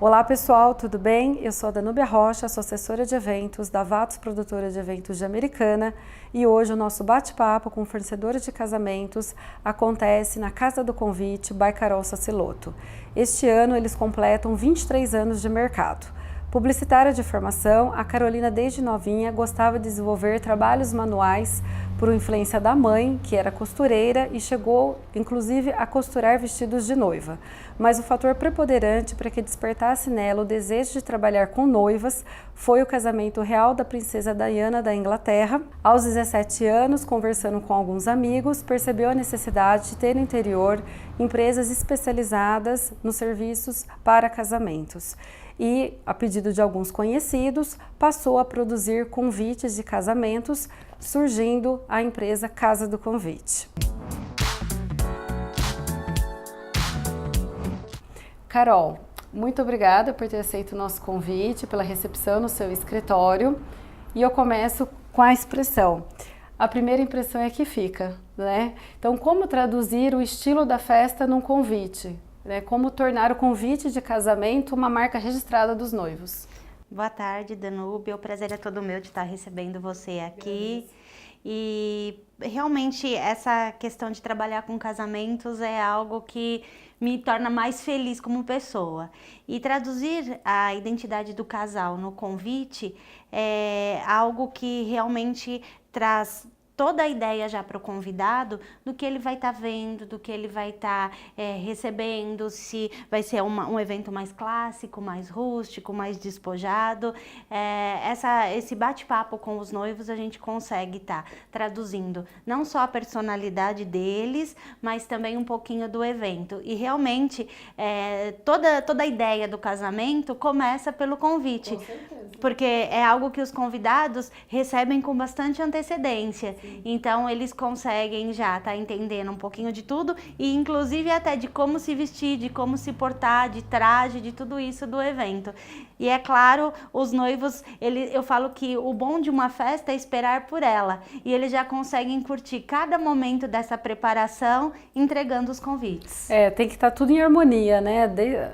Olá pessoal, tudo bem? Eu sou a Danúbia Rocha, sou assessora de eventos da Vatos Produtora de Eventos de Americana e hoje o nosso bate-papo com fornecedores de casamentos acontece na Casa do Convite by Carol Saciloto. Este ano eles completam 23 anos de mercado. Publicitária de formação, a Carolina desde novinha gostava de desenvolver trabalhos manuais por influência da mãe, que era costureira e chegou inclusive a costurar vestidos de noiva. Mas o fator preponderante para que despertasse nela o desejo de trabalhar com noivas foi o casamento real da princesa Diana da Inglaterra. Aos 17 anos, conversando com alguns amigos, percebeu a necessidade de ter no interior empresas especializadas nos serviços para casamentos. E, a pedido de alguns conhecidos, passou a produzir convites de casamentos, surgindo a empresa Casa do Convite. Carol, muito obrigada por ter aceito o nosso convite, pela recepção no seu escritório. E eu começo com a expressão. A primeira impressão é que fica, né? Então, como traduzir o estilo da festa num convite? Como tornar o convite de casamento uma marca registrada dos noivos? Boa tarde, Danúbia. O prazer é todo meu de estar recebendo você aqui. E realmente essa questão de trabalhar com casamentos é algo que me torna mais feliz como pessoa. E traduzir a identidade do casal no convite é algo que realmente traz toda a ideia já para o convidado do que ele vai estar vendo, do que ele vai estar recebendo, se vai ser um evento mais clássico, mais rústico, mais despojado. Esse bate-papo com os noivos a gente consegue estar traduzindo não só a personalidade deles, mas também um pouquinho do evento. E realmente toda a ideia do casamento começa pelo convite. Com certeza. Porque é algo que os convidados recebem com bastante antecedência. Sim. Então eles conseguem já estar entendendo um pouquinho de tudo e inclusive até de como se vestir, de como se portar, de traje, de tudo isso do evento. E é claro, os noivos, eu falo que o bom de uma festa é esperar por ela. E eles já conseguem curtir cada momento dessa preparação entregando os convites. Tem que estar tudo em harmonia, né?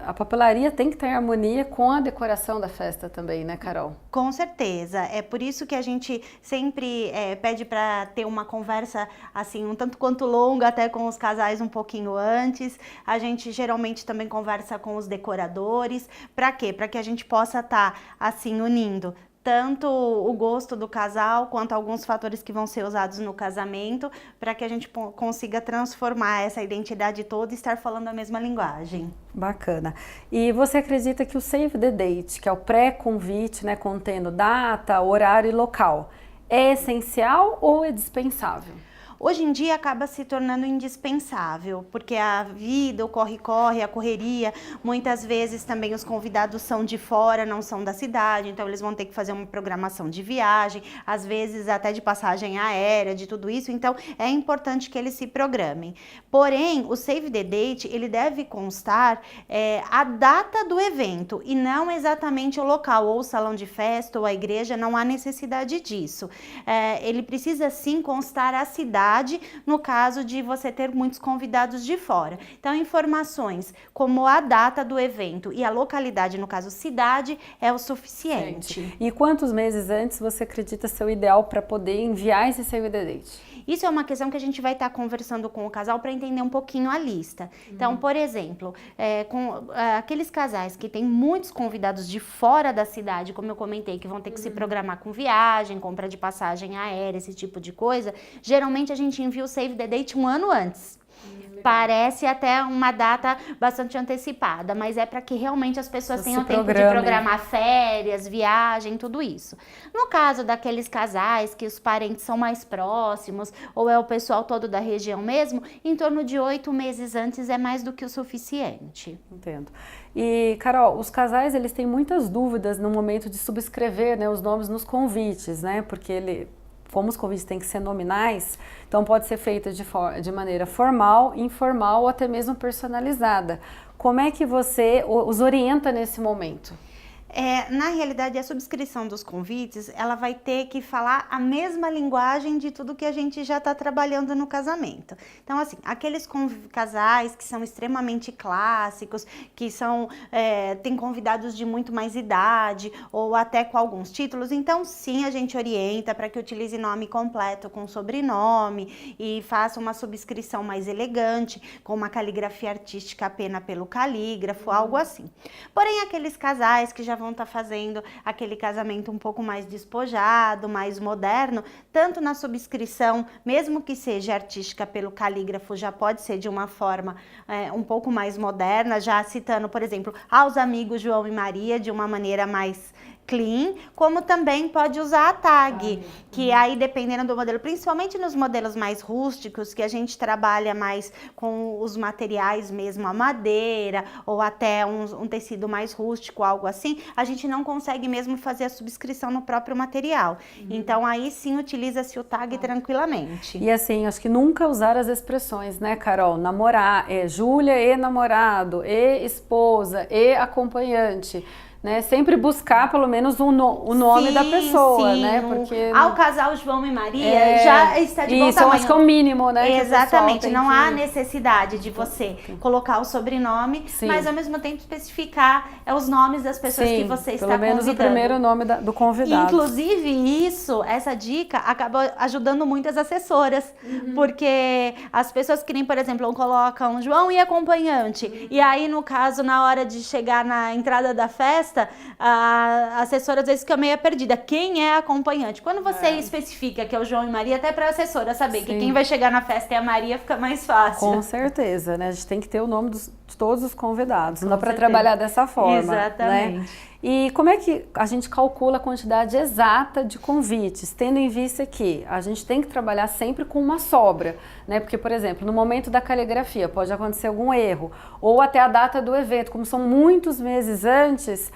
A papelaria tem que estar em harmonia com a decoração da festa também, né, Carol? Com certeza. É por isso que a gente sempre pede para ter uma conversa assim, um tanto quanto longa, até com os casais um pouquinho antes. A gente geralmente também conversa com os decoradores. Para quê? Para que a gente possa estar assim unindo tanto o gosto do casal quanto alguns fatores que vão ser usados no casamento, para que a gente consiga transformar essa identidade toda e estar falando a mesma linguagem. Bacana. E você acredita que o Save the Date, que é o pré-convite, né, contendo data, horário e local, é essencial ou é dispensável? Hoje em dia acaba se tornando indispensável, porque a vida, o corre-corre, a correria, muitas vezes também os convidados são de fora, não são da cidade, então eles vão ter que fazer uma programação de viagem, às vezes até de passagem aérea, de tudo isso, então é importante que eles se programem. Porém, o Save the Date, ele deve constar a data do evento e não exatamente o local, ou o salão de festa, ou a igreja, não há necessidade disso. Ele precisa sim constar a cidade, no caso de você ter muitos convidados de fora. Então, informações como a data do evento e a localidade, no caso cidade, é o suficiente. Gente, e quantos meses antes você acredita ser o ideal para poder enviar esse Save the Date? Isso é uma questão que a gente vai estar conversando com o casal para entender um pouquinho a lista. Então, por exemplo, com aqueles casais que têm muitos convidados de fora da cidade, como eu comentei, que vão ter que se programar com viagem, compra de passagem aérea, esse tipo de coisa, geralmente a gente envia o Save the Date um ano antes. Parece até uma data bastante antecipada, mas é para que realmente as pessoas tenham tempo de programar férias, viagem, tudo isso. No caso daqueles casais que os parentes são mais próximos ou é o pessoal todo da região mesmo, em torno de 8 meses antes é mais do que o suficiente. Entendo. E, Carol, os casais eles têm muitas dúvidas no momento de subscrever, né, os nomes nos convites, né, porque como os convites têm que ser nominais, então pode ser feita de maneira formal, informal ou até mesmo personalizada. Como é que você os orienta nesse momento? Na realidade, a subscrição dos convites, ela vai ter que falar a mesma linguagem de tudo que a gente já está trabalhando no casamento. Então, assim, aqueles casais que são extremamente clássicos, que tem convidados de muito mais idade, ou até com alguns títulos, então sim, a gente orienta para que utilize nome completo com sobrenome e faça uma subscrição mais elegante, com uma caligrafia artística apenas pelo calígrafo, algo assim. Porém, aqueles casais que já vão estar fazendo aquele casamento um pouco mais despojado, mais moderno, tanto na subscrição, mesmo que seja artística pelo calígrafo, já pode ser de uma forma um pouco mais moderna, já citando, por exemplo, aos amigos João e Maria, de uma maneira mais clean, como também pode usar a tag, que aí dependendo do modelo, principalmente nos modelos mais rústicos, que a gente trabalha mais com os materiais mesmo, a madeira, ou até um tecido mais rústico, algo assim, a gente não consegue mesmo fazer a subscrição no próprio material. Então aí sim utiliza-se o tag tranquilamente. E assim, acho que nunca usar as expressões, né, Carol? Namorar, Júlia e namorado, e esposa, e acompanhante. Né, sempre buscar pelo menos o nome da pessoa, né? Porque ao casal João e Maria já está de bom isso, tamanho. eu acho que é o mínimo, né? Exatamente, não há necessidade de você colocar o sobrenome, mas ao mesmo tempo especificar os nomes das pessoas que você está convidando. Pelo menos o primeiro nome do convidado. Inclusive essa dica acaba ajudando muito as assessoras, porque as pessoas que nem, por exemplo, colocam João e acompanhante, e aí no caso, na hora de chegar na entrada da festa, a assessora às vezes fica meio perdida. Quem é acompanhante? Quando você especifica que é o João e Maria, até para a assessora saber que quem vai chegar na festa é a Maria, fica mais fácil. Com certeza, né? A gente tem que ter o nome de todos os convidados, não dá para trabalhar dessa forma. Exatamente. Né? E como é que a gente calcula a quantidade exata de convites, tendo em vista que a gente tem que trabalhar sempre com uma sobra, né? Porque, por exemplo, no momento da caligrafia pode acontecer algum erro, ou até a data do evento, como são muitos meses antes,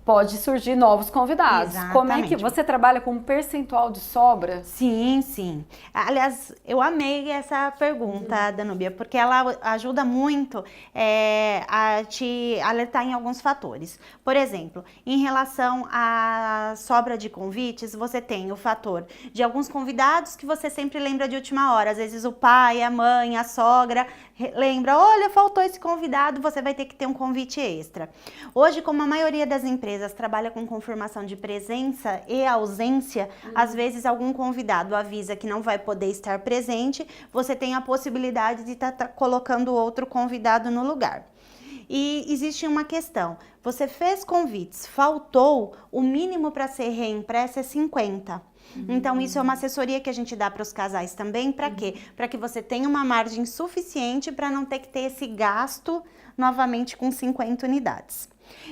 pode surgir novos convidados. Exatamente. Como é que você trabalha com um percentual de sobra? Sim, sim. Aliás, eu amei essa pergunta, Danúbia, porque ela ajuda muito a te alertar em alguns fatores. Por exemplo, em relação à sobra de convites, você tem o fator de alguns convidados que você sempre lembra de última hora. Às vezes o pai, a mãe, a sogra lembra, olha, faltou esse convidado, você vai ter que ter um convite extra. Hoje, como a maioria das empresas trabalha com confirmação de presença e ausência, às vezes algum convidado avisa que não vai poder estar presente, você tem a possibilidade de estar colocando outro convidado no lugar. E existe uma questão, você fez convites, faltou, o mínimo para ser reimpresso é 50. Então isso é uma assessoria que a gente dá para os casais também, para quê? Para que você tenha uma margem suficiente para não ter que ter esse gasto novamente com 50 unidades.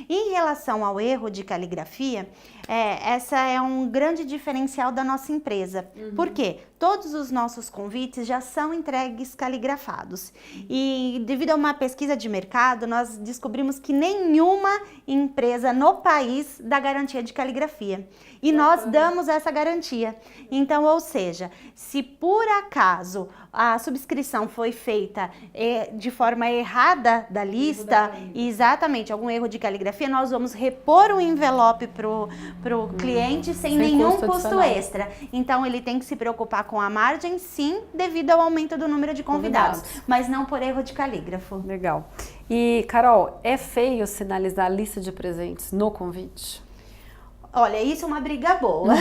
Em relação ao erro de caligrafia, essa é um grande diferencial da nossa empresa. Por quê? Todos os nossos convites já são entregues caligrafados. E devido a uma pesquisa de mercado, nós descobrimos que nenhuma empresa no país dá garantia de caligrafia. E nós damos essa garantia. Então, ou seja, se por acaso a subscrição foi feita de forma errada da lista, exatamente, algum erro de caligrafia, nós vamos repor o envelope pro cliente sem nenhum custo extra. Então, ele tem que se preocupar com a margem, sim, devido ao aumento do número de convidados, mas não por erro de calígrafo. Legal. E, Carol, é feio sinalizar a lista de presentes no convite? Olha, isso é uma briga boa.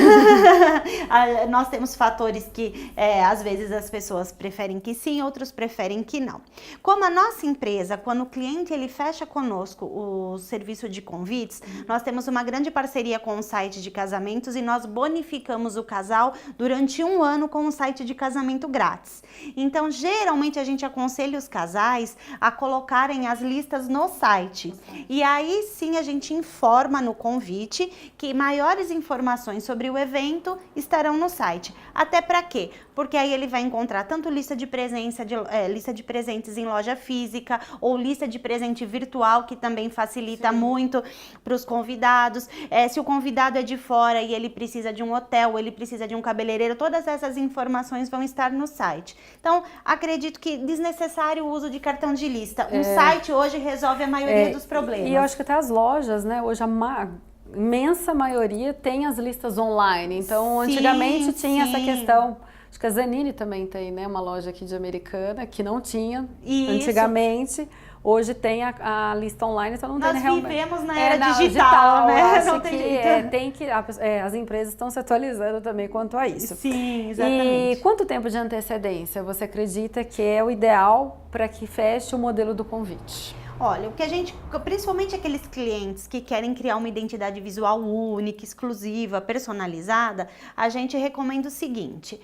Nós temos fatores que, às vezes, as pessoas preferem que sim, outros preferem que não. Como a nossa empresa, quando o cliente ele fecha conosco o serviço de convites, nós temos uma grande parceria com o site de casamentos e nós bonificamos o casal durante 1 ano com o site de casamento grátis. Então, geralmente, a gente aconselha os casais a colocarem as listas no site. E aí, sim, a gente informa no convite que maiores informações sobre o evento estarão no site. Até para quê? Porque aí ele vai encontrar tanto lista de presentes em loja física ou lista de presente virtual, que também facilita muito para os convidados. Se o convidado é de fora e ele precisa de um hotel, ele precisa de um cabeleireiro, todas essas informações vão estar no site. Então, acredito que desnecessário o uso de cartão de lista. Um site hoje resolve a maioria dos problemas. E eu acho que até as lojas, né, hoje imensa maioria tem as listas online. Então, Sim, antigamente tinha essa sim. questão. Acho que a Zanini também tem, né, uma loja aqui de Americana que não tinha Isso. antigamente. Hoje tem a lista online, então não Nós tem realmente. vivemos na era digital, né? Acho Não tem jeito. as empresas estão se atualizando também quanto a isso. Sim, exatamente. E quanto tempo de antecedência você acredita que é o ideal para que feche o modelo do convite? Olha, o que a gente, principalmente aqueles clientes que querem criar uma identidade visual única, exclusiva, personalizada, a gente recomenda o seguinte: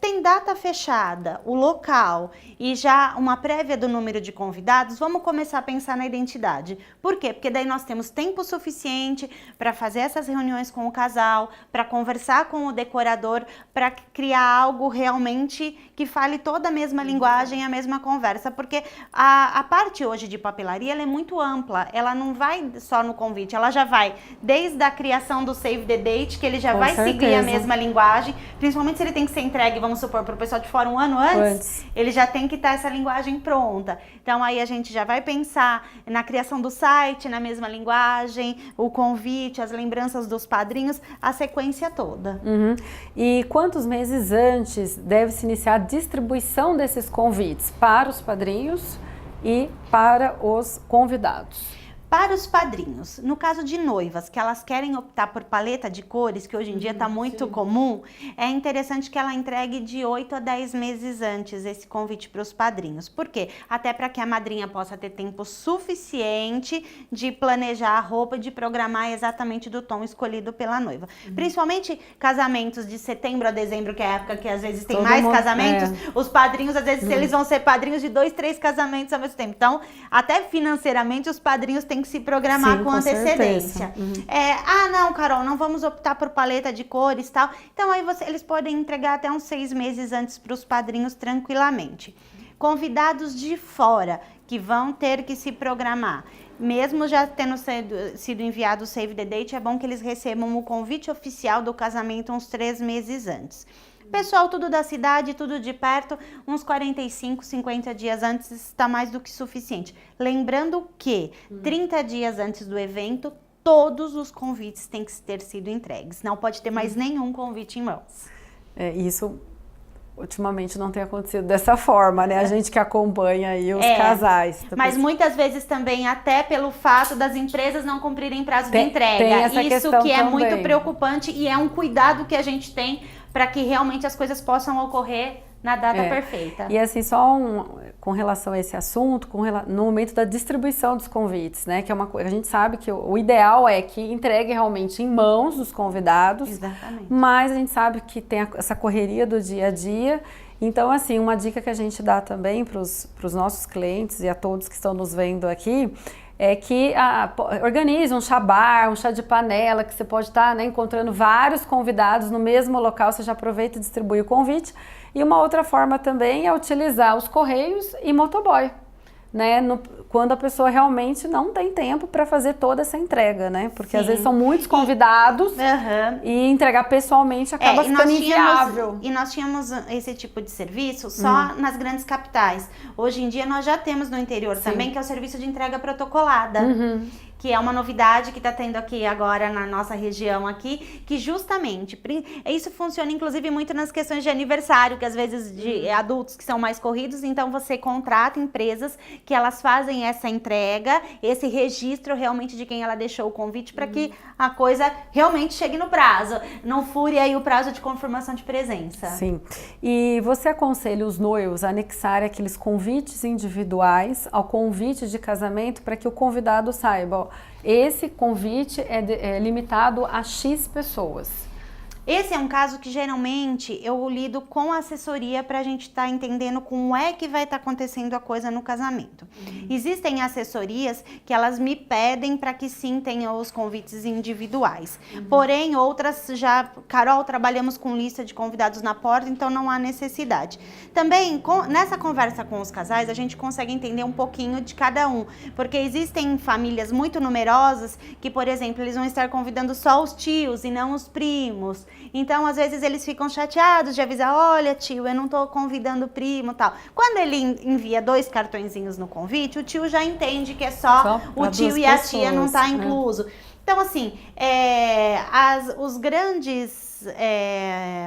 tem data fechada, o local e já uma prévia do número de convidados, vamos começar a pensar na identidade. Por quê? Porque daí nós temos tempo suficiente para fazer essas reuniões com o casal, para conversar com o decorador, para criar algo realmente que fale toda a mesma linguagem, a mesma conversa, porque a parte hoje de papelaria ela é muito ampla, ela não vai só no convite, ela já vai desde a criação do Save the Date, que ele já vai seguir a mesma linguagem, principalmente se ele tem que ser entregue, vamos supor, para o pessoal de fora um ano antes, ele já tem que estar essa linguagem pronta. Então aí a gente já vai pensar na criação do site, na mesma linguagem, o convite, as lembranças dos padrinhos, a sequência toda. Uhum. E quantos meses antes deve se iniciar a distribuição desses convites para os padrinhos e para os convidados? Para os padrinhos, no caso de noivas, que elas querem optar por paleta de cores, que hoje em dia está muito comum, é interessante que ela entregue de 8 a 10 meses antes esse convite para os padrinhos. Por quê? Até para que a madrinha possa ter tempo suficiente de planejar a roupa e de programar exatamente do tom escolhido pela noiva. Principalmente casamentos de setembro a dezembro, que é a época que às vezes tem mais casamentos, os padrinhos, às vezes, eles vão ser padrinhos de 2, 3 casamentos ao mesmo tempo. Então, até financeiramente, os padrinhos têm que se programar com antecedência. Não, Carol, não vamos optar por paleta de cores e tal. Então aí eles podem entregar até uns 6 meses antes para os padrinhos tranquilamente. Convidados de fora que vão ter que se programar. Mesmo já tendo sido enviado o Save the Date, é bom que eles recebam o convite oficial do casamento uns 3 meses antes. Pessoal, tudo da cidade, tudo de perto, uns 45, 50 dias antes está mais do que suficiente. Lembrando que 30 dias antes do evento, todos os convites têm que ter sido entregues. Não pode ter mais nenhum convite em mãos. Isso ultimamente não tem acontecido dessa forma, né? A gente que acompanha aí os casais. Mas muitas vezes também até pelo fato das empresas não cumprirem prazo de entrega. Tem essa Isso questão que é também. muito preocupante e é um cuidado que a gente tem para que realmente as coisas possam ocorrer na data perfeita. E assim, com relação a esse assunto, no momento da distribuição dos convites, né? Que é uma coisa, a gente sabe que o ideal é que entregue realmente em mãos dos convidados. Exatamente. Mas a gente sabe que tem essa correria do dia a dia. Então, assim, uma dica que a gente dá também para os nossos clientes e a todos que estão nos vendo aqui é que organize um chá bar, um chá de panela, que você pode estar, né, encontrando vários convidados no mesmo local, você já aproveita e distribui o convite. E uma outra forma também é utilizar os correios e motoboy, né, quando a pessoa realmente não tem tempo para fazer toda essa entrega, né? Porque às vezes são muitos convidados e entregar pessoalmente acaba ficando inviável. E nós tínhamos esse tipo de serviço só nas grandes capitais. Hoje em dia nós já temos no interior também, que é o serviço de entrega protocolada. Que é uma novidade que está tendo aqui agora na nossa região aqui, que justamente, isso funciona inclusive muito nas questões de aniversário, que às vezes de adultos que são mais corridos, então você contrata empresas que elas fazem essa entrega, esse registro realmente de quem ela deixou o convite para que a coisa realmente chegue no prazo, não fure aí o prazo de confirmação de presença. Sim, e você aconselha os noivos a anexarem aqueles convites individuais ao convite de casamento para que o convidado saiba, ó, esse convite é limitado a X pessoas. Esse é um caso que geralmente eu lido com assessoria para a gente estar entendendo como é que vai estar acontecendo a coisa no casamento. Existem assessorias que elas me pedem para que sim tenham os convites individuais. Porém, outras já, Carol, trabalhamos com lista de convidados na porta, então não há necessidade. Também, nessa conversa com os casais, a gente consegue entender um pouquinho de cada um, porque existem famílias muito numerosas que, por exemplo, eles vão estar convidando só os tios e não os primos. Então, às vezes, eles ficam chateados de avisar, olha, tio, eu não tô convidando o primo e tal. Quando ele envia 2 cartõezinhos no convite, o tio já entende que é só o tio e a tia não tá incluso. Então, assim, os grandes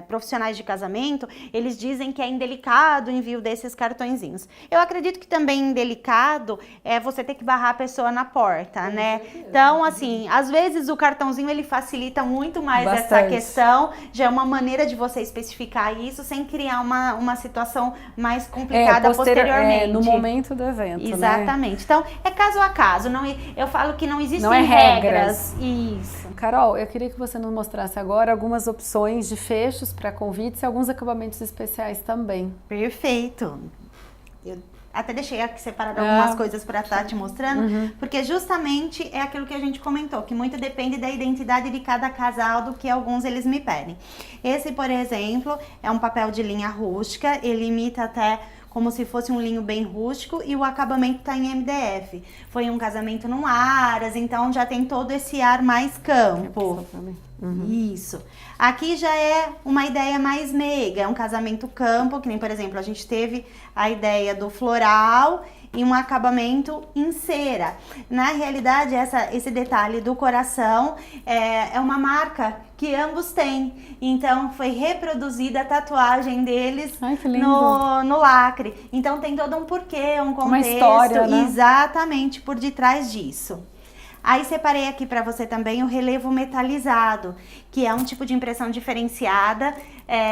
profissionais de casamento, eles dizem que é indelicado o envio desses cartõezinhos. Eu acredito que também indelicado é você ter que barrar a pessoa na porta, né? Então, assim, às vezes o cartãozinho ele facilita muito mais essa questão, já é uma maneira de você especificar isso sem criar uma situação mais complicada posteriormente. No momento do evento, exatamente. Né? Então, é caso a caso. Não, eu falo que não existem regras. Isso. Carol, eu queria que você nos mostrasse agora algumas opções de fechos para convites e alguns acabamentos especiais também. Perfeito. Eu até deixei aqui separado algumas coisas para estar te mostrando, porque justamente é aquilo que a gente comentou, que muito depende da identidade de cada casal, do que alguns eles me pedem. Esse, por exemplo, é um papel de linha rústica, ele imita até como se fosse um linho bem rústico, e o acabamento tá em MDF. Foi um casamento num Aras, então já tem todo esse ar mais campo. Isso. Aqui já é uma ideia mais meiga, é um casamento campo, que nem, por exemplo, a gente teve a ideia do floral e um acabamento em cera. Na realidade, esse detalhe do coração é uma marca que ambos têm. Então, foi reproduzida a tatuagem deles no lacre. Então, tem todo um porquê, um contexto. Uma história, né? Exatamente, por detrás disso. Aí separei aqui para você também o relevo metalizado, que é um tipo de impressão diferenciada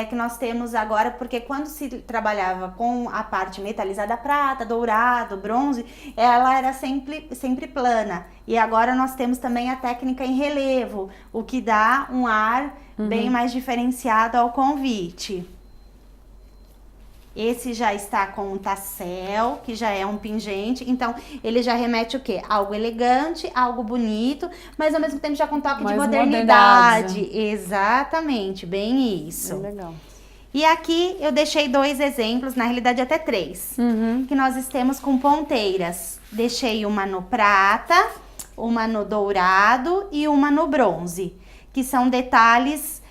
que nós temos agora, porque quando se trabalhava com a parte metalizada, prata, dourado, bronze, ela era sempre plana. E agora nós temos também a técnica em relevo, o que dá um ar bem mais diferenciado ao convite. Esse já está com um tassel, que já é um pingente, então ele já remete o quê? Algo elegante, algo bonito, mas ao mesmo tempo já com toque de modernidade. Exatamente, bem isso. Bem legal. E aqui eu deixei 2 exemplos, na realidade até 3, que nós temos com ponteiras. Deixei uma no prata, uma no dourado e uma no bronze, que são detalhes...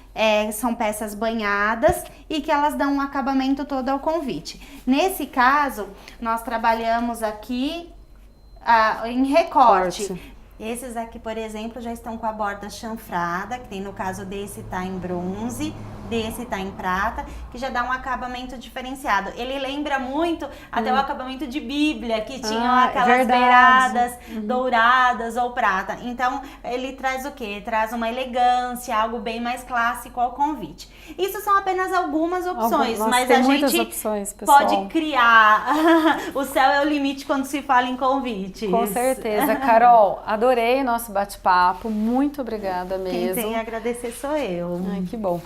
são peças banhadas e que elas dão um acabamento todo ao convite. Nesse caso, nós trabalhamos aqui em recorte. Esses aqui, por exemplo, já estão com a borda chanfrada, que tem no caso desse tá em bronze, desse tá em prata, que já dá um acabamento diferenciado. Ele lembra muito até o acabamento de Bíblia, que tinham aquelas beiradas douradas ou prata. Então, ele traz o quê? Traz uma elegância, algo bem mais clássico ao convite. Isso são apenas algumas opções, mas a gente pode criar. O céu é o limite quando se fala em convites. Com certeza. Carol, adorei nosso bate-papo. Muito obrigada mesmo. Quem tem a agradecer sou eu. Ai, que bom.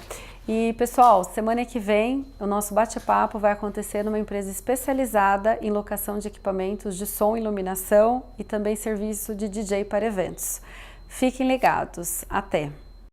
E, pessoal, semana que vem o nosso bate-papo vai acontecer numa empresa especializada em locação de equipamentos de som e iluminação e também serviço de DJ para eventos. Fiquem ligados. Até!